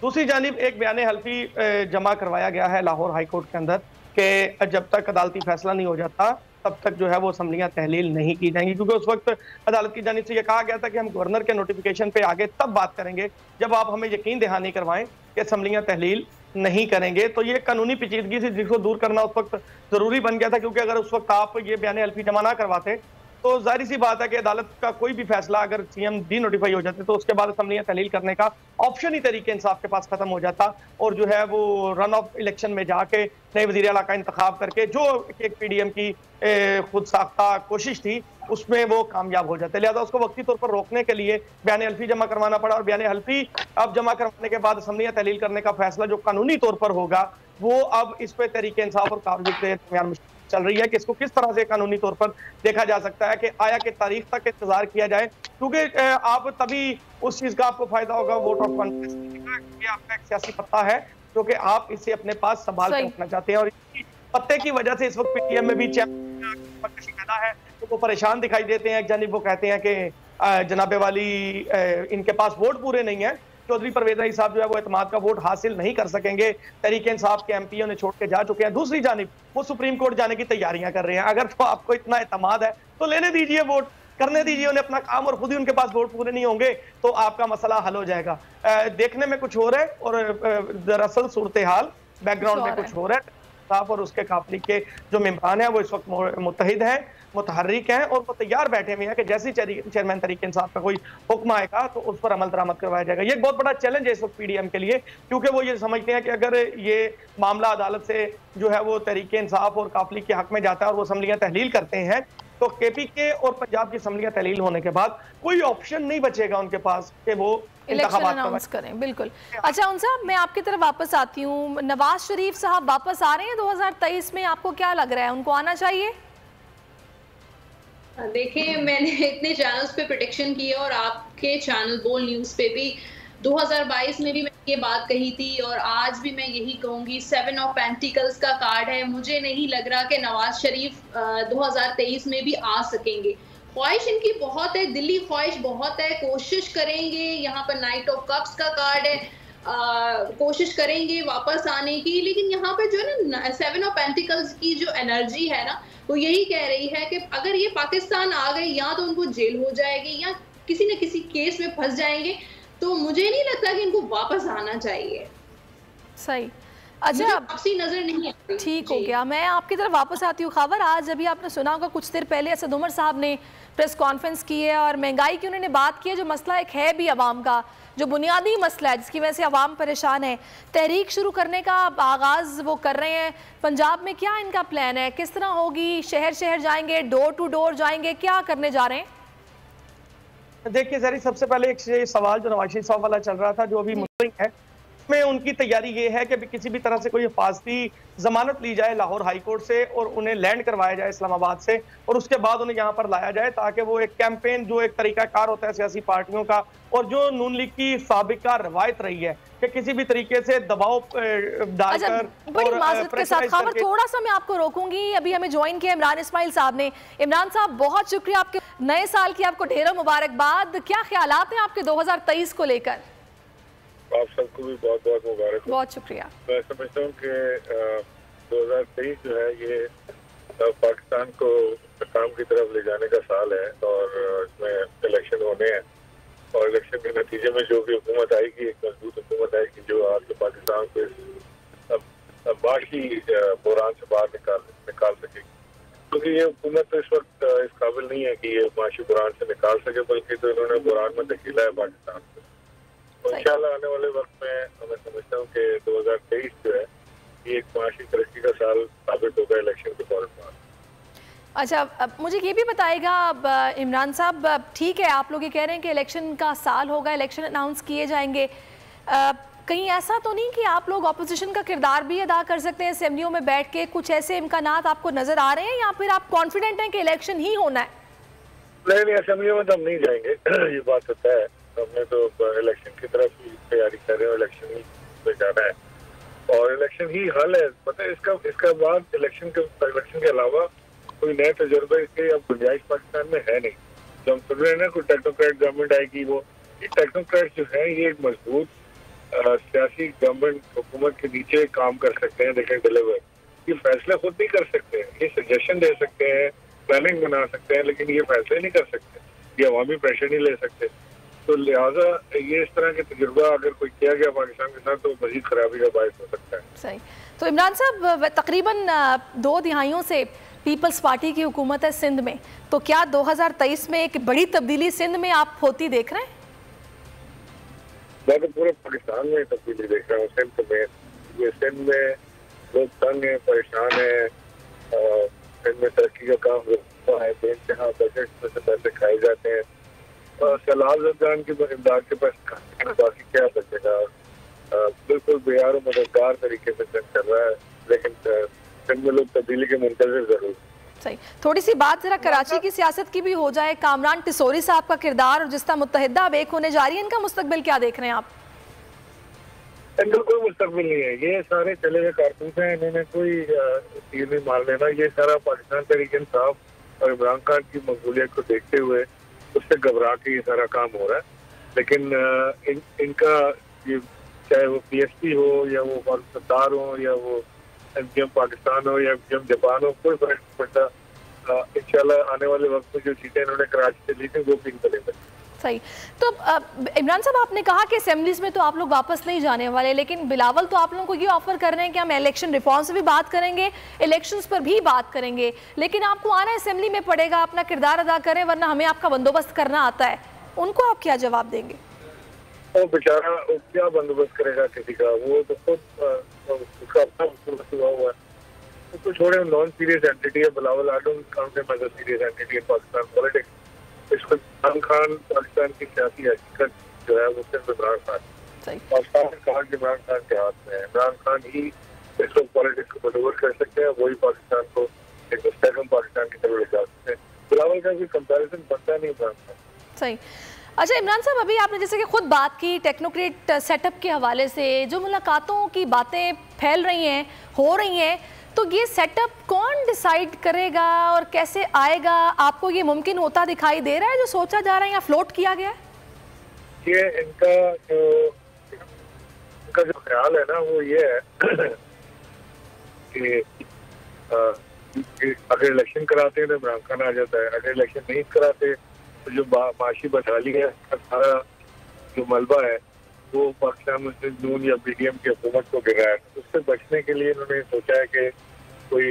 दूसरी जानिब एक बयान हल्फी जमा करवाया गया है लाहौर हाई कोर्ट के अंदर कि जब तक अदालती फैसला नहीं हो जाता तब तक जो है वो असम्बलियाँ तहलील नहीं की जाएंगी, क्योंकि उस वक्त अदालत की जानिब से ये कहा गया था कि हम गवर्नर के नोटिफिकेशन पे आगे तब बात करेंगे जब आप हमें यकीन दहानी करवाएं कि असम्बलियाँ तहलील नहीं करेंगे। तो ये कानूनी पेचीदगी थी जिसको दूर करना उस वक्त जरूरी बन गया था, क्योंकि अगर उस वक्त आप ये बयान हल्फी जमा ना करवाते तो जाहिर सी बात है कि अदालत का कोई भी फैसला अगर सीएम डी नोटिफाई हो जाते तो उसके बाद असम्बलियां तहलील करने का ऑप्शन ही तरीके इंसाफ के पास खत्म हो जाता, और जो है वो रन ऑफ इलेक्शन में जाके नए वजीर आला का इंतखाब करके जो एक पीडीएम की खुद साख्ता कोशिश थी उसमें वो कामयाब हो जाते। लिहाजा उसको वक्ती तौर पर रोकने के लिए बयान हल्फी जमा करवाना पड़ा, और बयान हल्फी अब जमा करवाने के बाद असम्बलियां तहलील करने का फैसला जो कानूनी तौर पर होगा वो अब इस पे तरीके इंसाफ और कार्रवाई के दरमियान चल रही है कि इसको किस तरह से कानूनी तौर पर देखा जा सकता है कि आया कि तारीख तक इंतजार किया जाए, क्योंकि आप तभी उस चीज का आपको फायदा होगा वोट ऑफ कॉन्फिडेंस, क्योंकि आपका एक सियासी पत्ता है जो कि आप इसे अपने पास संभाल कर रखना चाहते हैं। और इसी पत्ते की वजह से इस वक्त पीटीएम में भी पैदा है, तो वो परेशान दिखाई देते हैं। एक जानिब वो कहते हैं कि जनाबे वाली इनके पास वोट पूरे नहीं है, चौधरी परवेज इलाही साहब जो है वो एतमाद का वोट हासिल नहीं कर सकेंगे, तरीके इंसाफ के एमपीओ ने छोड़ के जा चुके हैं। दूसरी जानिब वो सुप्रीम कोर्ट जाने की तैयारियां कर रहे हैं। अगर तो आपको इतना एतमाद है तो लेने दीजिए, वोट करने दीजिए उन्हें अपना काम, और खुद ही उनके पास वोट पूरे नहीं होंगे तो आपका मसला हल हो जाएगा। देखने में कुछ हो रहा है और दरअसल सूरत हाल बैकग्राउंड में कुछ हो रहा है। साफ और उसके काफिले के जो मेंबरान हैं वो इस वक्त मुत्तहिद हैं, मुतहर्रिक हैं, और वो तैयार बैठे हुए हैं कि जैसे चेयरमैन तरीके इंसाफ का कोई हुक्म आएगा तो उस पर अमल दरामद करवाया जाएगा। ये एक बहुत बड़ा चैलेंज है इस वक्त पीडीएम के लिए, क्योंकि वो ये समझते हैं कि अगर ये मामला अदालत से जो है वो तरीके इंसाफ और काफिले के हक में जाता है और वो असम्बलियां तहलील करते हैं तो केपीके और पंजाब की असम्बलियां तहलील होने के बाद कोई ऑप्शन नहीं बचेगा उनके पास कि वो इलेक्शन अनाउंस करें। बिल्कुल। अच्छा उन साहब, मैं आपकी तरफ वापस आती हूँ। नवाज शरीफ साहब वापस आ रहे हैं 2023 में, आपको क्या लग रहा है, उनको आना चाहिए? देखिए, मैंने इतने चैनल्स पे प्रेडिक्शन की है और आपके चैनल बोल न्यूज़ पे भी 2022 में भी मैंने ये बात कही थी और आज भी मैं यही कहूंगी, 7 ऑफ पेंटिकल्स का कार्ड है। मुझे नहीं लग रहा कि नवाज शरीफ 2023 में भी आ सकेंगे। ख्वाहिश इनकी बहुत है, दिल्ली ख्वाहिश बहुत है, कोशिश करेंगे। यहाँ पर नाइट ऑफ कप्स का कार्ड है, कोशिश करेंगे वापस आने की, लेकिन यहाँ पे जो है ना 7 ऑफ पेंटिकल्स की जो एनर्जी है ना वो यही कह रही है कि अगर ये पाकिस्तान आ गए या तो उनको जेल हो जाएगी या किसी न किसी केस में फंस जाएंगे, तो मुझे नहीं लगता कि इनको वापस आना चाहिए। सही। अच्छा, आपसी नजर नहीं आती। ठीक हो गया, मैं आपकी तरफ वापस आती हूँ। खबर आज अभी आपने सुना होगा, कुछ देर पहले असद उमर साहब ने प्रेस कॉन्फ्रेंस की है और महंगाई की उन्होंने बात की है, जो मसला एक है भी अवाम का, जो बुनियादी मसला है जिसकी वजह से अवाम परेशान है। तहरीक शुरू करने का आगाज़ वो कर रहे हैं। पंजाब में क्या इनका प्लान है, किस तरह होगी? शहर शहर जाएंगे, डोर टू डोर जाएंगे, क्या करने जा रहे हैं? देखिए जरी, सबसे पहले एक सवाल जो नवाज शरीफ साहब वाला चल रहा था जो अभी मुस्तकिल है, में उनकी तैयारी ये है कि किसी भी तरह से कोई हिफाजती जमानत ली जाए लाहौर हाई कोर्ट से और उन्हें लैंड करवाया जाए इस्लामाबाद से, और उसके बाद उन्हें यहाँ पर लाया जाए ताकि वो एक कैंपेन, जो एक तरीकाकार होता है सियासी पार्टियों का और जो नून लीग की साबिका रवायत रही है कि किसी भी तरीके से दबाव डालकर। बड़ी माजरत के साथ खबर, थोड़ा सा मैं आपको रोकूंगी, अभी हमें ज्वाइन किया इमरान इस्माइल साहब ने। इमरान साहब, बहुत शुक्रिया, आपके नए साल की आपको ढेरों मुबारकबाद। क्या ख्यालात हैं आपके 2023 को लेकर? आप सबको भी बहुत बहुत मुबारक। बहुत शुक्रिया। मैं समझता हूँ कि 2023 जो है ये पाकिस्तान को काम की तरफ ले जाने का साल है और इसमें इलेक्शन होने हैं और इलेक्शन के नतीजे में जो भी हुकूमत आएगी, एक मजबूत हुकूमत आएगी जो आज पाकिस्तान को माशी बुरान से बाहर निकाल सकेगी, क्योंकि ये हुकूमत तो इस वक्त इस काबिल नहीं है कि ये माशी बुरान से निकाल सके, बल्कि तो इन्होंने बुरान में धकेला है पाकिस्तान को। इंशाल्लाह आने वाले वक्त में मैं समझता हूँ कि 2023 जो है ये एक माशी तरक्की का साल साबित होगा इलेक्शन के फौरन बाद। अच्छा, अब मुझे ये भी बताएगा इमरान साहब, ठीक है आप लोग ये कह रहे हैं कि इलेक्शन का साल होगा, इलेक्शन अनाउंस किए जाएंगे, कहीं ऐसा तो नहीं कि आप लोग अपोजिशन का किरदार भी अदा कर सकते हैं असेंबलियों में बैठ के? कुछ ऐसे इम्कानात आपको नजर आ रहे हैं या फिर आप कॉन्फिडेंट हैं कि इलेक्शन ही होना है? नहीं, असेंबलियों में तो हम नहीं जाएंगे, ये बात होता है। हमने तो इलेक्शन की तरफ ही तैयारी कर रहे हैं, इलेक्शन ही पे जाना है और इलेक्शन ही हल है। पता है इसका बाद इलेक्शन के अलावा कोई नए तजुर्बे के अब गुंजाइश पाकिस्तान में है नहीं। जो हम सुन रहे हैं ना, कोई टेक्नोक्रेट गवर्नमेंट आएगी, वो ये टेक्नोक्रेट जो है ये एक मजबूत सियासी गवर्नमेंट हुकूमत के नीचे काम कर सकते हैं, देखें डिलीवर। ये फैसले खुद नहीं कर सकते हैं, ये सजेशन दे सकते हैं, प्लानिंग बना सकते हैं, लेकिन ये फैसले नहीं कर सकते, ये अवामी प्रेशर नहीं ले सकते। तो लिहाजा ये इस तरह के तजुर्बा अगर कोई किया गया पाकिस्तान के साथ तो मजीद खराबी का बायस हो सकता है। सही। तो इमरान साहब, तकरीबन 2 दिहाइयों से पीपल्स पार्टी की हुकूमत है सिंध में, तो क्या 2023 में एक बड़ी तब्दीली सिंध में आप होती देख रहे हैं? मैं तो पूरे पाकिस्तान में तब्दीली देख रहा हूँ। सिंध में, ये सिंध में लोग तंग है, परेशान है, सिंध में तरक्की का काम होता है, बेइंतहा बजट में से पैसे खाए जाते हैं, सलाल अफगान की इमदाद के पास बाकी क्या बचेगा। बिल्कुल बेयार और मददगार तरीके से सिंध कर रहा है, लेकिन सिंध में लोग तब्दीली के मुंतज़िर जरूर। सही। थोड़ी सी बात जरा कराची की सियासत की भी हो जाए। कामरान टिसोरी साहब का किरदार और जिस तरह मुत्तहिदा अब एक होने जा रही है, इनका मुस्तकबिल क्या देख रहे हैं आप? इनका कोई मुस्तकबिल नहीं है, ये सारे चले हुए कारतूस हैं, इन्होंने कोई तीर नहीं मार लेना। ये सारा पाकिस्तान तहरीक इंसाफ और इमरान खान की मकबूलियत को देखते हुए उससे घबरा के ये सारा काम हो रहा है। लेकिन इनका ये चाहे वो PSP हो या वो सत्तार हो या वो MGM पाकिस्तान हो या MGM जापान हो, कोई फर्क नहीं पड़ता। इंशाल्लाह आने वाले वक्त में जो सीटें इन्होंने कराची से ली थी वो भी करेंगे। सही। तो इमरान साहब, आपने कहा कि असेंबलीज में तो आप लोग वापस नहीं जाने वाले, लेकिन बिलावल तो आप लोगों को ये ऑफर कर रहे हैं कि हम इलेक्शन रिफॉर्म से भी बात करेंगे, इलेक्शंस पर भी बात करेंगे, लेकिन आपको आना असेंबली में पड़ेगा, अपना किरदार अदा करें वरना हमें आपका बंदोबस्त करना आता है। उनको आप क्या जवाब देंगे? वो बेचारा क्या बंदोबस्त करेगा किसी का, वो तो खुद उसका अपना बंदोबस्त हुआ हुआ है। तो छोड़े, नॉन सीरियस एंटिटी है Bilawal. I don't count him as a serious entity in Pakistan politics. इसको इमरान खान पाकिस्तान की सियासी हकीकत जो है वो सिर्फ इमरान खान, पाकिस्तान ने कहा कि इमरान खान के हाथ में है। इमरान खान ही इस वक्त पॉलिटिक्स को मैनूवर कर सकते हैं, वही पाकिस्तान को एक मुस्तहकम पाकिस्तान की तरफ ले जा सकते हैं। बिलावल का कोई कंपैरिजन बनता नहीं इमरान खान। सही। अच्छा इमरान साहब, अभी आपने जैसे कि खुद बात की टेक्नोक्रेट सेटअप के हवाले से, जो मुलाकातों की बातें फैल रही हैं, हो रही हैं, तो ये सेटअप कौन डिसाइड करेगा और कैसे आएगा? आपको ये मुमकिन होता दिखाई दे रहा है जो सोचा जा रहा है या फ्लोट किया गया है? ये इनका जो ख्याल है ना वो ये है कि अगर इलेक्शन कराते हैं तो इमरान खान आ जाता है, अगर इलेक्शन नहीं कराते तो जो माशी बदहाली है, सारा जो मलबा है वो पाकिस्तान मुस्लिम नून या PDM की हुकूमत को गिरा है। उससे बचने के लिए इन्होंने सोचा है कि कोई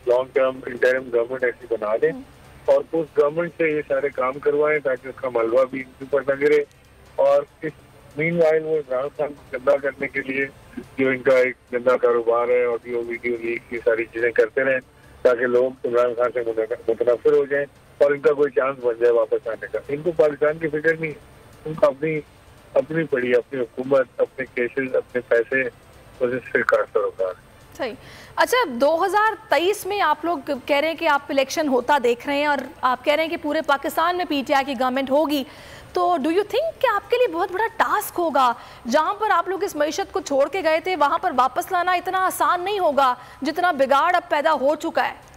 लॉन्ग टर्म इंटरिम गवर्नमेंट ऐसी बना दें और उस गवर्नमेंट से ये सारे काम करवाएं ताकि उसका मलबा भी इनके ऊपर न गिरे। और इस मीनवाइल वो इमरान खान को गंदा करने के लिए जो इनका एक गंदा कारोबार है, ऑडियो वीडियो लीक, ये सारी चीजें करते रहें ताकि लोग इमरान खान से मुतनफिर हो जाएं और इनका कोई चांस बन जाए वापस आने का। इनको पाकिस्तान की फिक्र नहीं, उनको अपनी पड़ी, अपनी हुकूमत, अपने केसेस, अपने पैसे, फिर सरोकार। सही। अच्छा, 2023 में आप लोग कह रहे हैं कि आप इलेक्शन होता देख रहे हैं और आप कह रहे हैं कि पूरे पाकिस्तान में PTI की गवर्नमेंट होगी, तो डू यू थिंक कि आपके लिए बहुत बड़ा टास्क होगा? जहां पर आप लोग इस मईशत को छोड़ के गए थे वहां पर वापस लाना इतना आसान नहीं होगा जितना बिगाड़ अब पैदा हो चुका है।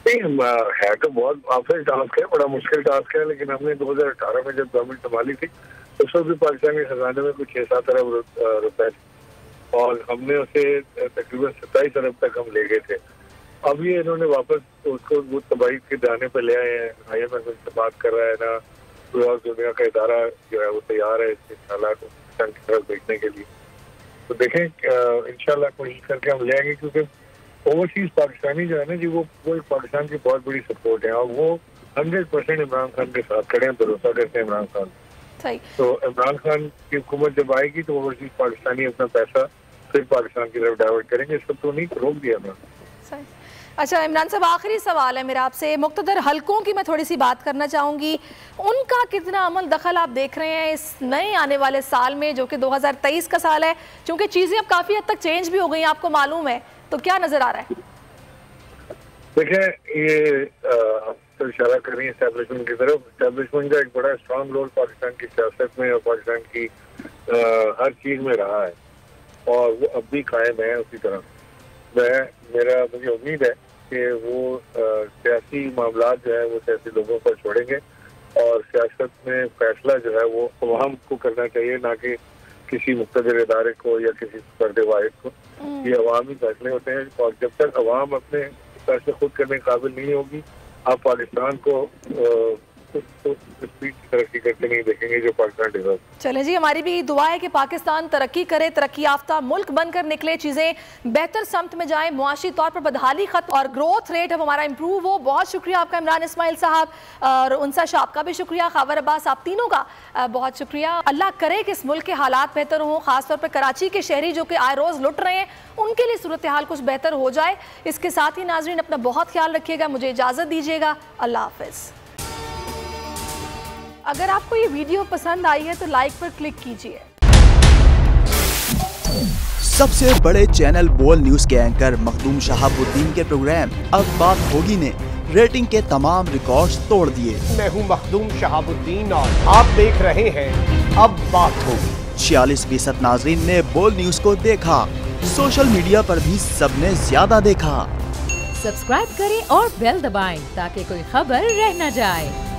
है तो बहुत आफिल टास्क है, बड़ा मुश्किल टास्क है, लेकिन हमने 2018 में जब गवर्नमेंट संभाली थी उस वक्त भी पाकिस्तान के खजाने में कुछ 6-7 अरब रुपए और हमने उसे तकरीबन 27 अरब तक हम ले गए थे। अब ये इन्होंने वापस उसको वो तबाही के दाने पे ले आए हैं। IMF से बात कर रहा है ना, कोई और दुनिया का इदारा जो है वो तैयार है इस हालात को पाकिस्तान की तरफ देखने के लिए। तो देखें इंशाल्लाह कोशिश करके हम ले आएंगे, क्योंकि ओवरसीज पाकिस्तानी जो है ना जी वो पाकिस्तान की बहुत बड़ी सपोर्ट है और वो 100% इमरान खान के साथ खड़े हैं, भरोसा करते हैं इमरान खान। तो इमरान खान की हुकूमत जब आएगी तो ओवरसीज पाकिस्तानी अपना पैसा फिर पाकिस्तान की तरफ डाइवर्ट करेंगे, इसको तो नहीं रोक दिया इमरान। अच्छा इमरान साहब, आखिरी सवाल है मेरा आपसे, मुख्तदर हलकों की मैं थोड़ी सी बात करना चाहूँगी, उनका कितना अमल दखल आप देख रहे हैं इस नए आने वाले साल में जो कि 2023 का साल है, क्योंकि चीज़ें अब काफ़ी हद तक चेंज भी हो गई आपको मालूम है, तो क्या नज़र आ रहा है? देखें, ये तो इशारा कर रही है एस्टेब्लिशमेंट की तरफ। एस्टेब्लिशमेंट का एक बड़ा स्ट्रॉन्ग रोल पाकिस्तान की सियासत में और पाकिस्तान की हर चीज़ में रहा है और वो अब भी कायम है उसी तरह। मुझे उम्मीद है कि वो सियासी मामला जो है वो सियासी लोगों पर छोड़ेंगे और सियासत में फैसला जो है वो अवाम को करना चाहिए, ना कि किसी मुख्तदिर इदारे को या किसी फर्द वाहिद को। ये अवामी फैसले होते हैं और जब तक अवाम अपने फैसले खुद करने के काबिल नहीं होगी, आप पाकिस्तान को स्पीड की तरक्की ऐसे नहीं देखेंगे जो पाकिस्तान डिजर्व। चले जी, हमारी भी दुआ है कि पाकिस्तान तरक्की करे, तरक्की याफ्ता मुल्क बनकर निकले, चीज़ें बेहतर समत में जाएं, मुआशी तौर पर बदहाली खत्म और ग्रोथ रेट अब हमारा इंप्रूव हो। बहुत शुक्रिया आपका इमरान इस्माइल साहब और उनसा शाह का भी शुक्रिया, खावर अब्बास, आप तीनों का बहुत शुक्रिया। अल्लाह करे कि इस मुल्क के हालात बेहतर हों, खासतौर पर कराची के शहरी जो कि आए रोज़ लुट रहे हैं उनके लिए सूरत हाल कुछ बेहतर हो जाए। इसके साथ ही नाजरीन अपना बहुत ख्याल रखिएगा, मुझे इजाज़त दीजिएगा, अल्लाह हाफ़िज़। अगर आपको ये वीडियो पसंद आई है तो लाइक पर क्लिक कीजिए। सबसे बड़े चैनल बोल न्यूज के एंकर मखदूम शहाबुद्दीन के प्रोग्राम अब बात होगी ने रेटिंग के तमाम रिकॉर्ड्स तोड़ दिए। मैं हूं मखदूम शहाबुद्दीन और आप देख रहे हैं अब बात होगी। 46% नाजरीन ने बोल न्यूज को देखा, सोशल मीडिया पर भी सबने ज्यादा देखा। सब्सक्राइब करें और बेल दबाएं ताकि कोई खबर रह न जाए।